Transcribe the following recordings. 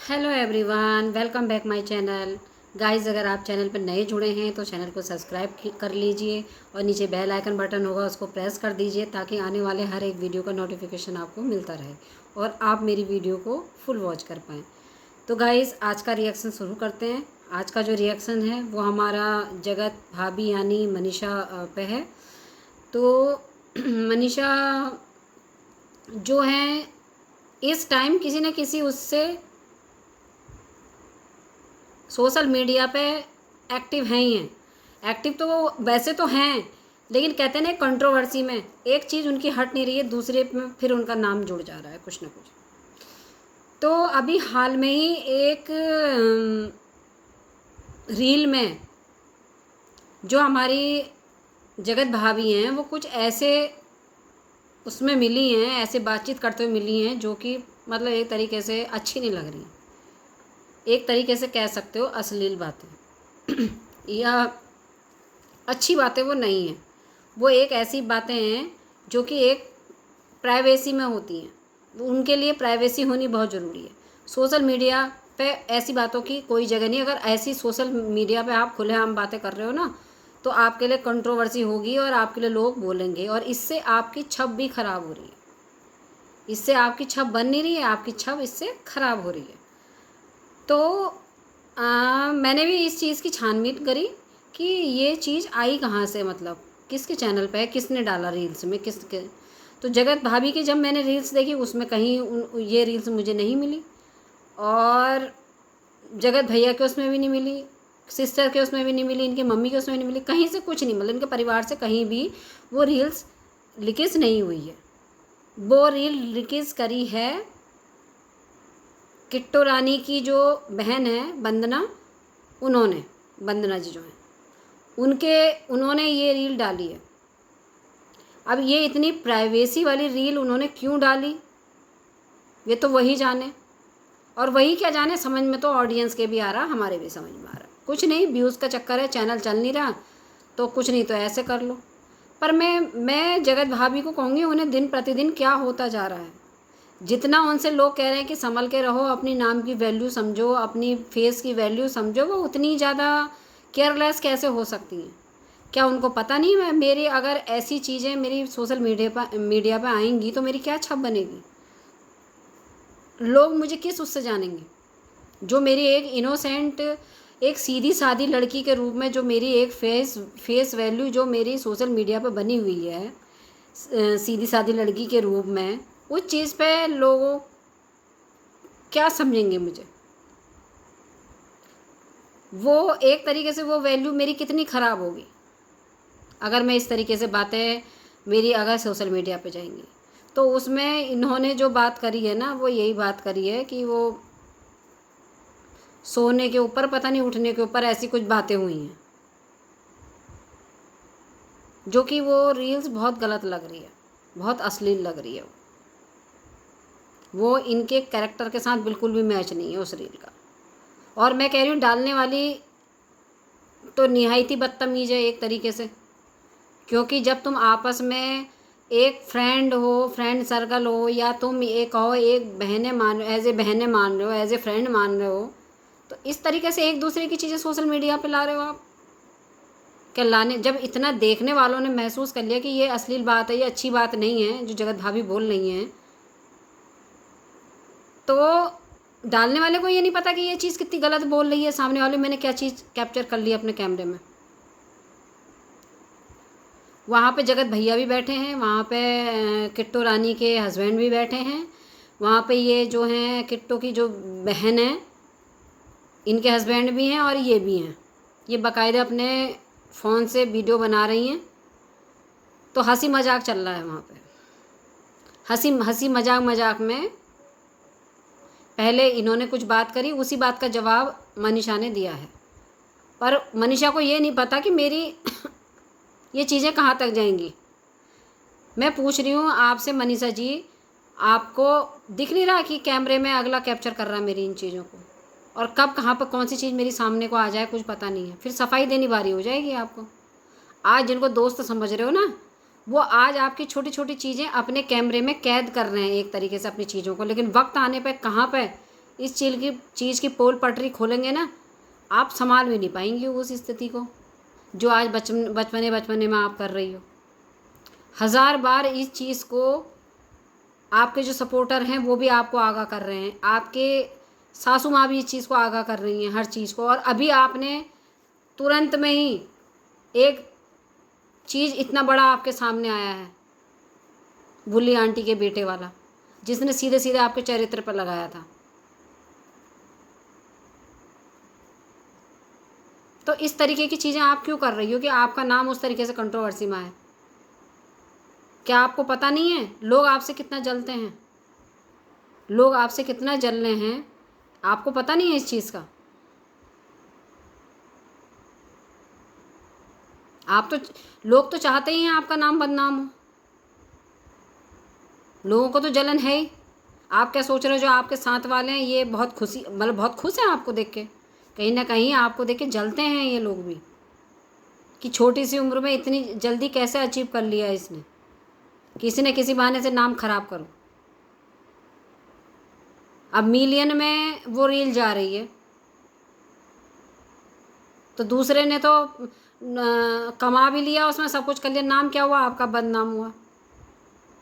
Hello everyone, welcome back my channel. Guys, अगर आप channel पर नए जुड़े हैं तो चैनल को सब्सक्राइब कर लीजिए और नीचे बेल आइकन बटन होगा, उसको प्रेस कर दीजिए ताकि आने वाले हर एक वीडियो का नोटिफिकेशन आपको मिलता रहे और आप मेरी वीडियो को फुल वॉच कर पाएँ। तो गाइस, आज का रिएक्शन शुरू करते हैं। आज का जो रिएक्शन है वो हमारा जगत भाभी यानी मनीषा पे है। तो मनीषा जो है इस टाइम किसी न किसी उससे सोशल मीडिया पे एक्टिव हैं ही हैं। एक्टिव तो वो वैसे तो हैं, लेकिन कहते हैं ना कंट्रोवर्सी में एक चीज़ उनकी हट नहीं रही है, दूसरे में फिर उनका नाम जुड़ जा रहा है कुछ ना कुछ। तो अभी हाल में ही एक रील में जो हमारी जगत भाभी हैं वो कुछ ऐसे उसमें मिली हैं, ऐसे बातचीत करते हुए मिली हैं जो कि मतलब एक तरीके से अच्छी नहीं लग रही। एक तरीके से कह सकते हो अश्लील बातें या अच्छी बातें वो नहीं हैं। वो एक ऐसी बातें हैं जो कि एक प्राइवेसी में होती हैं। उनके लिए प्राइवेसी होनी बहुत ज़रूरी है। सोशल मीडिया पे ऐसी बातों की कोई जगह नहीं। अगर ऐसी सोशल मीडिया पे आप खुलेआम बातें कर रहे हो ना, तो आपके लिए कंट्रोवर्सी होगी और आपके लिए लोग बोलेंगे और इससे आपकी छवि भी ख़राब हो रही है। इससे आपकी छवि बन नहीं रही है, आपकी छवि इससे ख़राब हो रही है। तो मैंने भी इस चीज़ की छानबीन करी कि ये चीज़ आई कहाँ से, मतलब किसके चैनल पे है, किसने डाला रील्स में, किसके। तो जगत भाभी की जब मैंने रील्स देखी उसमें कहीं ये रील्स मुझे नहीं मिली और जगत भैया के उसमें भी नहीं मिली, सिस्टर के उसमें भी नहीं मिली, इनकी मम्मी के उसमें नहीं मिली, कहीं से कुछ नहीं, मतलब इनके परिवार से कहीं भी वो रील्स लीकेज नहीं हुई है। वो रील लीकेज करी है किट्टू रानी की जो बहन है वंदना, उन्होंने, वंदना जी जो हैं उन्होंने ये रील डाली है। अब ये इतनी प्राइवेसी वाली रील उन्होंने क्यों डाली ये तो वही जाने, और वही क्या जाने, समझ में तो ऑडियंस के भी आ रहा, हमारे भी समझ में आ रहा। कुछ नहीं, व्यूज़ का चक्कर है, चैनल चल नहीं रहा तो कुछ नहीं तो ऐसे कर लो। पर मैं जगत भाभी को कहूँगी उन्हें दिन प्रतिदिन क्या होता जा रहा है। जितना उनसे लोग कह रहे हैं कि संभल के रहो, अपनी नाम की वैल्यू समझो, अपनी फेस की वैल्यू समझो, वो उतनी ज़्यादा केयरलेस कैसे हो सकती हैं? क्या उनको पता नहीं है मेरी अगर ऐसी चीज़ें मेरी सोशल मीडिया पर आएंगी तो मेरी क्या छप बनेगी? लोग मुझे किस उससे जानेंगे? जो मेरी एक इनोसेंट, एक सीधी सादी लड़की के रूप में जो मेरी एक फेस वैल्यू जो मेरी सोशल मीडिया पर बनी हुई है, सीधी सादी लड़की के रूप में, उस चीज़ पे लोगों क्या समझेंगे मुझे? वो एक तरीके से वो वैल्यू मेरी कितनी ख़राब होगी अगर मैं इस तरीके से बातें मेरी अगर सोशल मीडिया पे जाएंगी। तो उसमें इन्होंने जो बात करी है ना, वो यही बात करी है कि वो सोने के ऊपर, पता नहीं उठने के ऊपर, ऐसी कुछ बातें हुई हैं जो कि वो रील्स बहुत गलत लग रही है, बहुत अश्लील लग रही है। वो इनके कैरेक्टर के साथ बिल्कुल भी मैच नहीं है उस रील का। और मैं कह रही हूँ डालने वाली तो निहायती बदतमीज़ है एक तरीके से, क्योंकि जब तुम आपस में एक फ्रेंड हो, फ्रेंड सर्कल हो, या तुम एक कहो एक बहनें मान, एज ए बहनें मान रहे हो, एज ए फ्रेंड मान रहे हो, तो इस तरीके से एक दूसरे की चीज़ें सोशल मीडिया पे ला रहे हो आप। क्या लाने, जब इतना देखने वालों ने महसूस कर लिया कि ये अश्लील बात है, ये अच्छी बात नहीं है जो जगत भाभी बोल रही हैं, तो डालने वाले को ये नहीं पता कि ये चीज़ कितनी गलत बोल रही है सामने वाले, मैंने क्या चीज़ कैप्चर कर ली अपने कैमरे में। वहाँ पे जगत भैया भी बैठे हैं, वहाँ पे किट्टू रानी के हस्बैंड भी बैठे हैं, वहाँ पे ये जो हैं किट्टू की जो बहन है इनके हस्बैंड भी हैं और ये भी हैं। ये बाकायदा अपने फ़ोन से वीडियो बना रही हैं। तो हंसी मजाक चल रहा है वहाँ पे। हंसी मजाक में पहले इन्होंने कुछ बात करी, उसी बात का जवाब मनीषा ने दिया है। पर मनीषा को ये नहीं पता कि मेरी ये चीज़ें कहाँ तक जाएंगी। मैं पूछ रही हूँ आपसे मनीषा जी, आपको दिख नहीं रहा कि कैमरे में अगला कैप्चर कर रहा है मेरी इन चीज़ों को, और कब कहाँ पर कौन सी चीज़ मेरी सामने को आ जाए कुछ पता नहीं है। फिर सफाई देनी बारी हो जाएगी आपको। आज जिनको दोस्त समझ रहे हो ना, वो आज आपकी छोटी छोटी चीज़ें अपने कैमरे में कैद कर रहे हैं एक तरीके से अपनी चीज़ों को, लेकिन वक्त आने पर कहाँ पर इस चीज़ की पोल पटरी खोलेंगे ना, आप संभाल भी नहीं पाएंगे उस स्थिति को जो आज बचपने में आप कर रही हो। 1000 बार इस चीज़ को आपके जो सपोर्टर हैं वो भी आपको आगाह कर रहे हैं, आपके सासू माँ भी इस चीज़ को आगाह कर रही हैं, हर चीज़ को। और अभी आपने तुरंत में ही एक चीज़ इतना बड़ा आपके सामने आया है, बुल्ली आंटी के बेटे वाला, जिसने सीधे सीधे आपके चरित्र पर लगाया था। तो इस तरीके की चीज़ें आप क्यों कर रही हो कि आपका नाम उस तरीके से कंट्रोवर्सी में आए? क्या आपको पता नहीं है लोग आपसे कितना जलते हैं, लोग आपसे कितना जल रहे हैं, आपको पता नहीं है इस चीज़ का? आप तो, लोग तो चाहते ही हैं आपका नाम बदनाम हो, लोगों को तो जलन है ही। आप क्या सोच रहे हो जो आपके साथ वाले हैं ये बहुत खुशी, मतलब बहुत खुश हैं आपको देख के? कहीं ना कहीं आपको देख के जलते हैं ये लोग भी, कि छोटी सी उम्र में इतनी जल्दी कैसे अचीव कर लिया इसने, किसी न किसी बहाने से नाम खराब करो। अब मिलियन में वो रील जा रही है, तो दूसरे ने तो कमा भी लिया, उसमें सब कुछ कर लिया, नाम क्या हुआ आपका? बदनाम हुआ।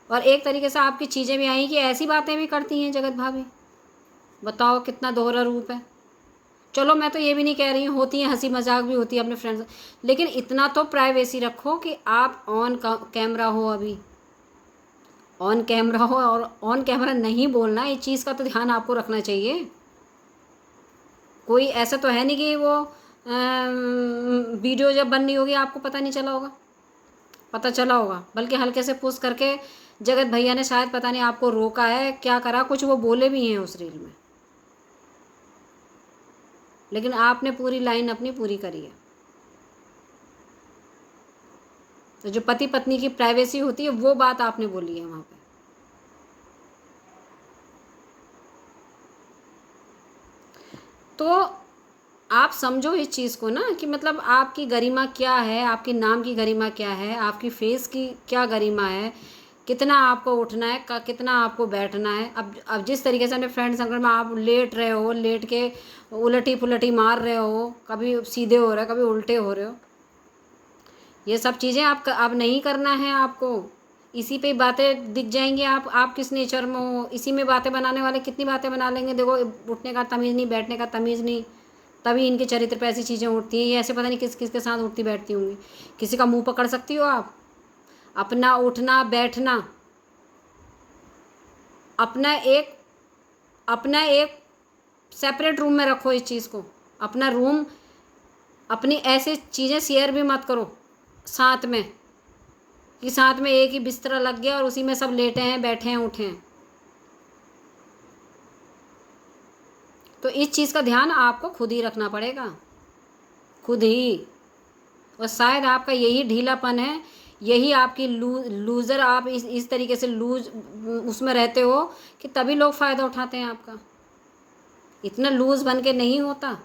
और एक तरीके से आपकी चीज़ें भी आई कि ऐसी बातें भी करती हैं जगत भाभी। बताओ कितना दोहरा रूप है। चलो मैं तो ये भी नहीं कह रही हूँ, होती है हंसी मजाक भी होती है अपने फ्रेंड्स, लेकिन इतना तो प्राइवेसी रखो कि आप ऑन कैमरा हो, अभी ऑन कैमरा हो, और ऑन कैमरा नहीं बोलना, इस चीज़ का तो ध्यान आपको रखना चाहिए। कोई ऐसा तो है नहीं कि वो वीडियो जब बन रही होगी आपको पता नहीं चला होगा, पता चला होगा, बल्कि हल्के से पुश करके जगत भैया ने शायद पता नहीं आपको रोका है, क्या करा, कुछ वो बोले भी हैं उस रील में, लेकिन आपने पूरी लाइन अपनी पूरी करी है। तो जो पति पत्नी की प्राइवेसी होती है वो बात आपने बोली है वहाँ पे। तो आप समझो इस चीज़ को ना, कि मतलब आपकी गरिमा क्या है, आपके नाम की गरिमा क्या है, आपकी फेस की क्या गरिमा है, कितना आपको उठना है, कितना आपको बैठना है। अब जिस तरीके से अपने फ्रेंड सर्कल में आप लेट रहे हो, लेट के उलटी पुलटी मार रहे हो, कभी सीधे हो रहे हो, कभी उल्टे हो रहे हो, ये सब चीज़ें आप अब नहीं करना है आपको। इसी पे बातें दिख जाएंगी, आप किस नेचर में हो, इसी में बातें बनाने वाले कितनी बातें बना लेंगे। देखो, उठने का तमीज़ नहीं, बैठने का तमीज़ नहीं, तभी इनके चरित्र पे ऐसी चीज़ें उठती हैं। ये ऐसे पता नहीं किस किस के साथ उठती बैठती होंगी। किसी का मुंह पकड़ सकती हो आप? अपना उठना बैठना, अपना एक सेपरेट रूम में रखो इस चीज़ को। अपना रूम, अपनी ऐसे चीज़ें शेयर भी मत करो साथ में, कि साथ में एक ही बिस्तरा लग गया और उसी में सब लेटे हैं, बैठे हैं, उठे हैं। तो इस चीज़ का ध्यान आपको खुद ही रखना पड़ेगा, खुद ही। और शायद आपका यही ढीलापन है, यही आपकी लूज़र, आप इस तरीके से लूज उसमें रहते हो कि तभी लोग फ़ायदा उठाते हैं आपका। इतना लूज़ बन के नहीं होता।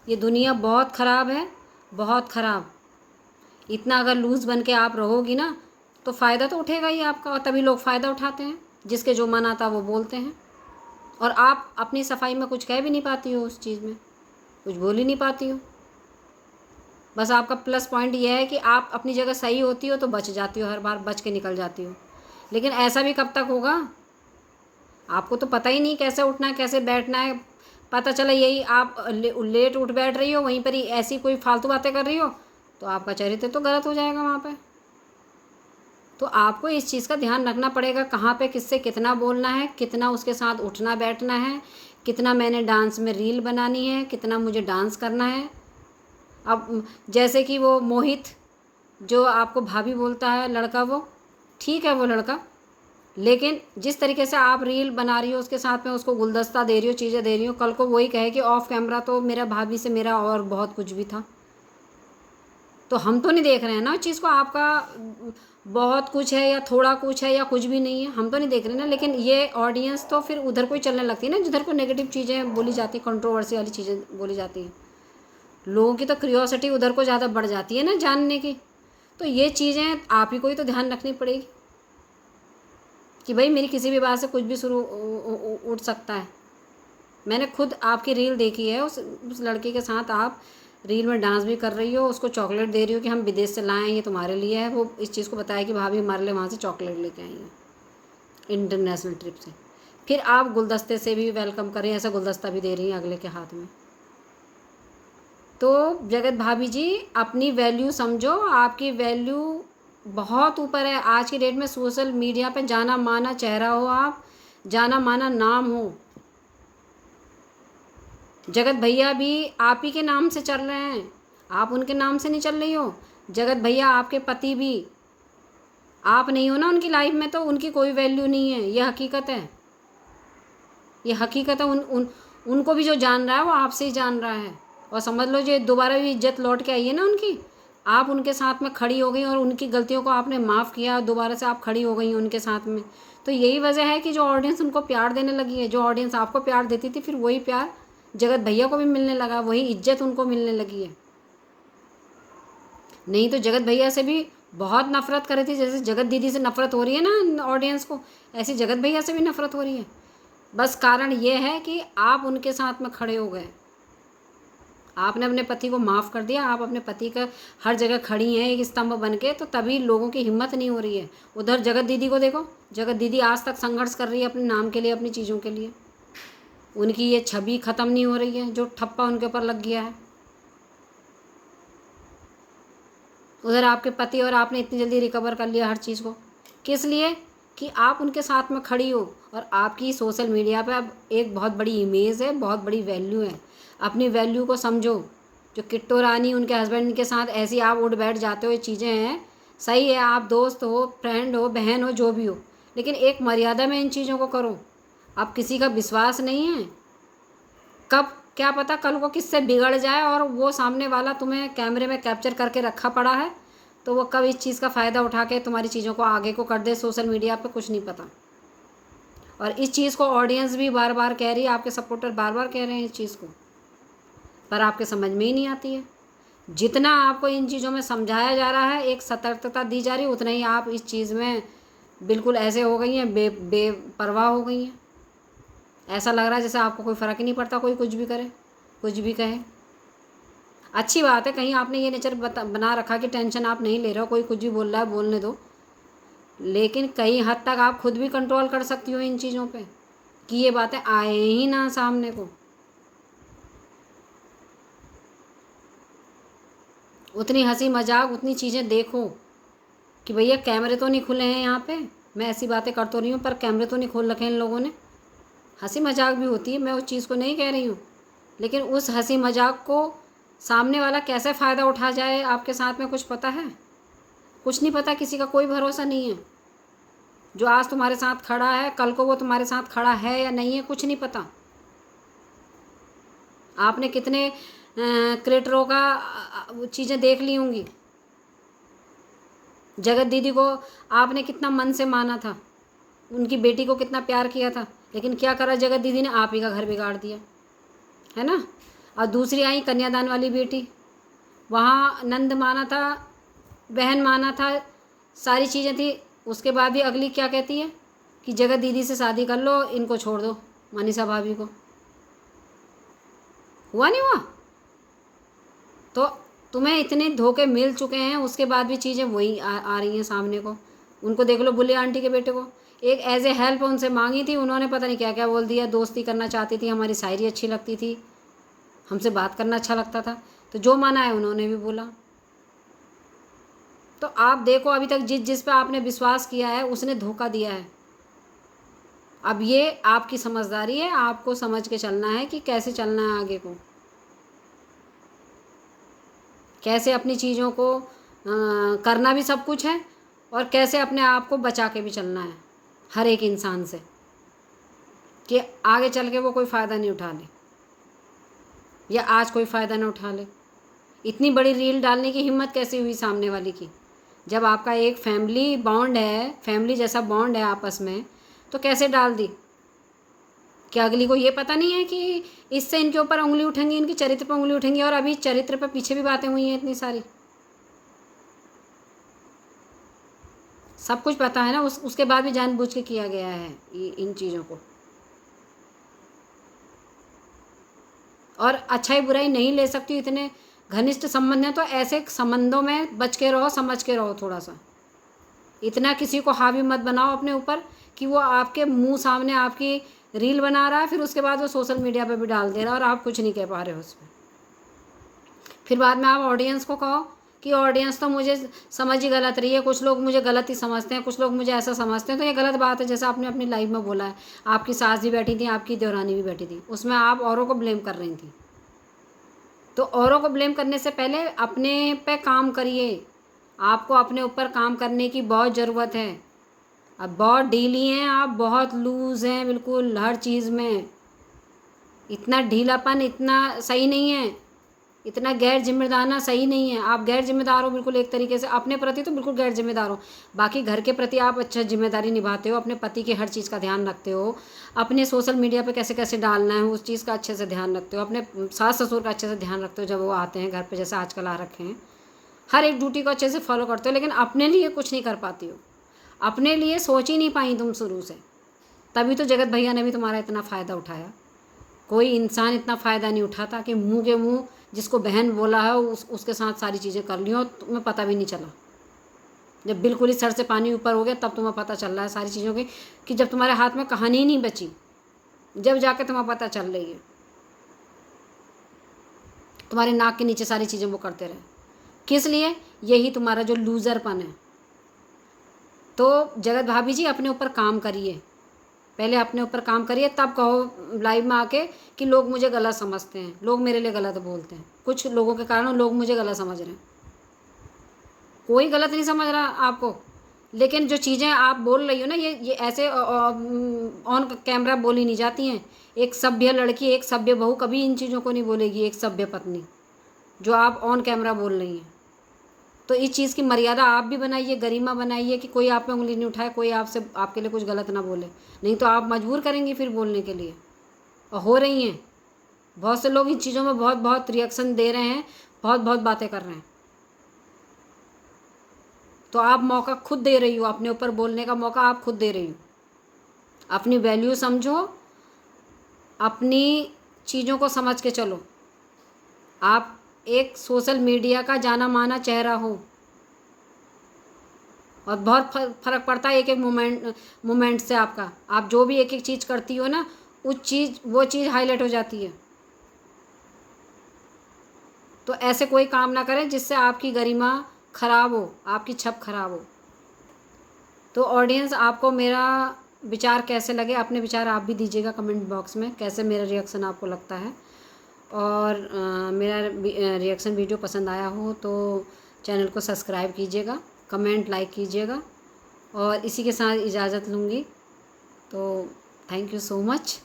ये दुनिया बहुत ख़राब है, बहुत ख़राब। इतना अगर लूज़ बन के आप रहोगी ना, तो फ़ायदा तो उठेगा ही आपका, और तभी लोग फ़ायदा उठाते हैं। जिसके जो मन आता वो बोलते हैं, और आप अपनी सफाई में कुछ कह भी नहीं पाती हो, उस चीज़ में कुछ बोल ही नहीं पाती हो। बस आपका प्लस पॉइंट ये है कि आप अपनी जगह सही होती हो तो बच जाती हो, हर बार बच के निकल जाती हो। लेकिन ऐसा भी कब तक होगा? आपको तो पता ही नहीं कैसे उठना है, कैसे बैठना है। पता चला यही आप लेट उठ बैठ रही हो, वहीं पर ही ऐसी कोई फालतू बातें कर रही हो, तो आपका चरित्र तो गलत हो जाएगा वहाँ पे। तो आपको इस चीज़ का ध्यान रखना पड़ेगा, कहाँ पे किससे कितना बोलना है, कितना उसके साथ उठना बैठना है, कितना मैंने डांस में रील बनानी है, कितना मुझे डांस करना है। अब जैसे कि वो मोहित जो आपको भाभी बोलता है लड़का, वो ठीक है वो लड़का, लेकिन जिस तरीके से आप रील बना रही हो उसके साथ में उसको गुलदस्ता दे रही हो, चीज़ें दे रही हो, कल को वही कहे कि ऑफ कैमरा तो मेरा भाभी से मेरा और बहुत कुछ भी था। तो हम तो नहीं देख रहे हैं ना उस चीज़ को, आपका बहुत कुछ है या थोड़ा कुछ है या कुछ भी नहीं है, हम तो नहीं देख रहे ना। लेकिन ये ऑडियंस तो फिर उधर को ही चलने लगती है ना, जिधर को नेगेटिव चीज़ें बोली जाती हैं, कंट्रोवर्सी वाली चीज़ें बोली जाती हैं। लोगों की तो क्यूरियोसिटी उधर को ज़्यादा बढ़ जाती है ना जानने की। तो ये चीज़ें आप ही को ही तो ध्यान रखनी पड़ेगी कि भाई मेरी किसी भी बात से कुछ भी शुरू उठ सकता है। मैंने खुद आपकी रील देखी है, उस लड़के के साथ आप रील में डांस भी कर रही हो, उसको चॉकलेट दे रही हो कि हम विदेश से लाए हैं, ये तुम्हारे लिए है। वो इस चीज़ को बताया कि भाभी हमारे लिए वहाँ से चॉकलेट लेके आई हैं इंटरनेशनल ट्रिप से। फिर आप गुलदस्ते से भी वेलकम करें, ऐसा गुलदस्ता भी दे रही हैं अगले के हाथ में। तो जगत भाभी जी, अपनी वैल्यू समझो, आपकी वैल्यू बहुत ऊपर है आज की डेट में। सोशल मीडिया पे जाना माना चेहरा हो आप, जाना माना नाम हो। जगत भैया भी आप ही के नाम से चल रहे हैं, आप उनके नाम से नहीं चल रही हो। जगत भैया आपके पति भी, आप नहीं हो ना उनकी लाइफ में, तो उनकी कोई वैल्यू नहीं है। यह हकीकत है, ये हकीकत है। उनको भी जो जान रहा है वो आपसे ही जान रहा है। और समझ लो जो दोबारा भी इज्जत लौट के आई है ना उनकी, आप उनके साथ में खड़ी हो गई और उनकी गलतियों को आपने माफ़ किया और दोबारा से आप खड़ी हो गई उनके साथ में। तो यही वजह है कि जो ऑडियंस उनको प्यार देने लगी है। जो ऑडियंस आपको प्यार देती थी, फिर वही प्यार जगत भैया को भी मिलने लगा, वही इज्जत उनको मिलने लगी है। नहीं तो जगत भैया से भी बहुत नफरत कर रही थी, जैसे जगत दीदी से नफरत हो रही है ना ऑडियंस को, ऐसी जगत भैया से भी नफरत हो रही है। बस कारण ये है कि आप उनके साथ में खड़े हो गए, आपने अपने पति को माफ़ कर दिया, आप अपने पति का हर जगह खड़ी हैं एक स्तंभ बन के, तो तभी लोगों की हिम्मत नहीं हो रही है। उधर जगत दीदी को देखो, जगत दीदी आज तक संघर्ष कर रही है अपने नाम के लिए, अपनी चीज़ों के लिए। उनकी ये छवि ख़त्म नहीं हो रही है जो ठप्पा उनके ऊपर लग गया है। उधर आपके पति और आपने इतनी जल्दी रिकवर कर लिया हर चीज़ को, किस लिए? कि आप उनके साथ में खड़ी हो। और आपकी सोशल मीडिया पे अब एक बहुत बड़ी इमेज है, बहुत बड़ी वैल्यू है। अपनी वैल्यू को समझो। जो किट्टू रानी उनके हस्बैंड के साथ ऐसी आप उठ बैठ जाते हो, ये चीज़ें हैं, सही है, आप दोस्त हो, फ्रेंड हो, बहन हो, जो भी हो, लेकिन एक मर्यादा में इन चीज़ों को करो। अब किसी का विश्वास नहीं है, कब क्या पता कल को किससे बिगड़ जाए, और वो सामने वाला तुम्हें कैमरे में कैप्चर करके रखा पड़ा है, तो वो कब इस चीज़ का फ़ायदा उठा के तुम्हारी चीज़ों को आगे को कर दे सोशल मीडिया पे, कुछ नहीं पता। और इस चीज़ को ऑडियंस भी बार बार कह रही है, आपके सपोर्टर बार बार कह रहे हैं इस चीज़ को, पर आपके समझ में ही नहीं आती है। जितना आपको इन चीज़ों में समझाया जा रहा है, एक सतर्कता दी जा रही है, उतना ही आप इस चीज़ में बिल्कुल ऐसे हो गई हैं, बेपरवाह हो गई हैं। ऐसा लग रहा है जैसे आपको कोई फ़र्क ही नहीं पड़ता, कोई कुछ भी करे, कुछ भी कहे। अच्छी बात है, कहीं आपने ये नेचर बना रखा कि टेंशन आप नहीं ले रहे हो, कोई कुछ भी बोल रहा है बोलने दो, लेकिन कई हद तक आप खुद भी कंट्रोल कर सकती हो इन चीज़ों पे, कि ये बातें आए ही ना सामने को। उतनी हंसी मजाक, उतनी चीज़ें देखो कि भैया कैमरे तो नहीं खुले हैं यहाँ पे, मैं ऐसी बातें कर तो रही हूँ पर कैमरे तो नहीं खोल रखे इन लोगों ने। हंसी मजाक भी होती है, मैं उस चीज़ को नहीं कह रही हूँ, लेकिन उस हंसी मजाक को सामने वाला कैसे फ़ायदा उठा जाए आपके साथ में, कुछ पता है? कुछ नहीं पता, किसी का कोई भरोसा नहीं है। जो आज तुम्हारे साथ खड़ा है, कल को वो तुम्हारे साथ खड़ा है या नहीं है, कुछ नहीं पता। आपने कितने क्रिएटरों का चीज़ें देख ली होंगी। जगत दीदी को आपने कितना मन से माना था, उनकी बेटी को कितना प्यार किया था, लेकिन क्या करा जगत दीदी ने, आप ही का घर बिगाड़ दिया, है ना। और दूसरी आई कन्यादान वाली बेटी, वहाँ नंद माना था, बहन माना था, सारी चीज़ें थी, उसके बाद भी अगली क्या कहती है कि जगत दीदी से शादी कर लो, इनको छोड़ दो, मनीषा भाभी को। हुआ नहीं हुआ? तो तुम्हें इतने धोखे मिल चुके हैं, उसके बाद भी चीज़ें वही आ रही हैं सामने को। उनको देख लो, बुल्ले आंटी के बेटे को, एक एज ए हेल्प उनसे मांगी थी, उन्होंने पता नहीं क्या क्या बोल दिया, दोस्ती करना चाहती थी, हमारी शायरी अच्छी लगती थी, हमसे बात करना अच्छा लगता था, तो जो माना है उन्होंने भी बोला। तो आप देखो, अभी तक जिस पे आपने विश्वास किया है उसने धोखा दिया है। अब ये आपकी समझदारी है, आपको समझ के चलना है कि कैसे चलना है आगे को, कैसे अपनी चीज़ों को करना भी सब कुछ है, और कैसे अपने आप को बचा के भी चलना है हर एक इंसान से, कि आगे चल के वो कोई फ़ायदा नहीं उठा ले, या आज कोई फ़ायदा ना उठा ले। इतनी बड़ी रील डालने की हिम्मत कैसे हुई सामने वाले की? जब आपका एक फैमिली बॉन्ड है, फैमिली जैसा बॉन्ड है आपस में, तो कैसे डाल दी? क्या अगली को ये पता नहीं है कि इससे इनके ऊपर उंगली उठेंगी, इनके चरित्र पर उंगली उठेंगी? और अभी चरित्र पर पीछे भी बातें हुई हैं इतनी सारी, सब कुछ पता है ना, उसके बाद भी जानबूझ के किया गया है इन चीज़ों को। और अच्छाई बुराई नहीं ले सकती हो, इतने घनिष्ठ संबंध हैं, तो ऐसे संबंधों में बच के रहो, समझ के रहो थोड़ा सा। इतना किसी को हावी मत बनाओ अपने ऊपर कि वो आपके मुंह सामने आपकी रील बना रहा है, फिर उसके बाद वो सोशल मीडिया पे भी डाल दे रहा है और आप कुछ नहीं कह पा रहे हो उसमें। फिर बाद में आप ऑडियंस को कहो कि ऑडियंस तो मुझे समझ ही गलत रही है, कुछ लोग मुझे गलत ही समझते हैं, कुछ लोग मुझे ऐसा समझते हैं। तो ये गलत बात है। जैसे आपने अपनी लाइफ में बोला है, आपकी सास भी बैठी थी, आपकी देवरानी भी बैठी थी, उसमें आप औरों को ब्लेम कर रही थी। तो औरों को ब्लेम करने से पहले अपने पे काम करिए। आपको अपने ऊपर काम करने की बहुत ज़रूरत है। अब बहुत ढीली हैं आप, बहुत लूज़ हैं बिल्कुल हर चीज़ में। इतना ढीलापन इतना सही नहीं है, इतना गैर जिम्मेदारना सही नहीं है। आप गैर जिम्मेदार हो बिल्कुल, एक तरीके से अपने प्रति तो बिल्कुल गैर जिम्मेदार हो, बाकी घर के प्रति आप अच्छा जिम्मेदारी निभाते हो, अपने पति की हर चीज़ का ध्यान रखते हो, अपने सोशल मीडिया पे कैसे कैसे डालना है उस चीज़ का अच्छे से ध्यान रखते हो, अपने सास ससुर का अच्छे से ध्यान रखते हो जब वो आते हैं घर पर, जैसे आजकल आ रखे हैं। हर एक ड्यूटी को अच्छे से फॉलो करते हो, लेकिन अपने लिए कुछ नहीं कर पाती हो। अपने लिए सोच ही नहीं पाई तुम शुरू से, तभी तो जगत भैया ने भी तुम्हारा इतना फ़ायदा उठाया। कोई इंसान इतना फ़ायदा नहीं उठाता कि मुंह के मुंह जिसको बहन बोला है उसके साथ सारी चीज़ें कर ली और तुम्हें पता भी नहीं चला। जब बिल्कुल ही सर से पानी ऊपर हो गया तब तुम्हें पता चल रहा है सारी चीज़ों की, कि जब तुम्हारे हाथ में कहानी ही नहीं बची, जब जाके तुम्हें पता चल रही है। तुम्हारे नाक के नीचे सारी चीज़ें वो करते रहे, किस लिए? यही तुम्हारा जो लूज़रपन है। तो जगत भाभी जी अपने ऊपर काम करिए, पहले अपने ऊपर काम करिए, तब कहो लाइव में आके कि लोग मुझे गलत समझते हैं, लोग मेरे लिए गलत बोलते हैं, कुछ लोगों के कारण लोग मुझे गलत समझ रहे हैं। कोई गलत नहीं समझ रहा आपको, लेकिन जो चीज़ें आप बोल रही हो ना, ये ऐसे ऑन कैमरा बोली नहीं जाती हैं। एक सभ्य लड़की, एक सभ्य बहू कभी इन चीज़ों को नहीं बोलेगी, एक सभ्य पत्नी, जो आप ऑन कैमरा बोल रही हैं। तो इस चीज़ की मर्यादा आप भी बनाइए, गरिमा बनाइए कि कोई आप पे उंगली नहीं उठाए, कोई आपसे आपके लिए कुछ गलत ना बोले, नहीं तो आप मजबूर करेंगी फिर बोलने के लिए। और हो रही हैं, बहुत से लोग इन चीज़ों में बहुत बहुत रिएक्शन दे रहे हैं, बहुत बहुत बातें कर रहे हैं। तो आप मौका खुद दे रही हो, अपने ऊपर बोलने का मौका आप खुद दे रही हो। अपनी वैल्यू समझो, अपनी चीज़ों को समझ के चलो। आप एक सोशल मीडिया का जाना माना चेहरा हो, और बहुत फ़र्क पड़ता है एक एक मोमेंट से आपका। आप जो भी एक एक चीज़ करती हो ना, वो चीज़ हाईलाइट हो जाती है। तो ऐसे कोई काम ना करें जिससे आपकी गरिमा ख़राब हो, आपकी छप ख़राब हो। तो ऑडियंस, आपको मेरा विचार कैसे लगे, अपने विचार आप भी दीजिएगा कमेंट बॉक्स में, कैसे मेरा रिएक्शन आपको लगता है। और मेरा रिएक्शन वीडियो पसंद आया हो तो चैनल को सब्सक्राइब कीजिएगा, कमेंट लाइक कीजिएगा। और इसी के साथ इजाज़त लूँगी। तो थैंक यू सो मच।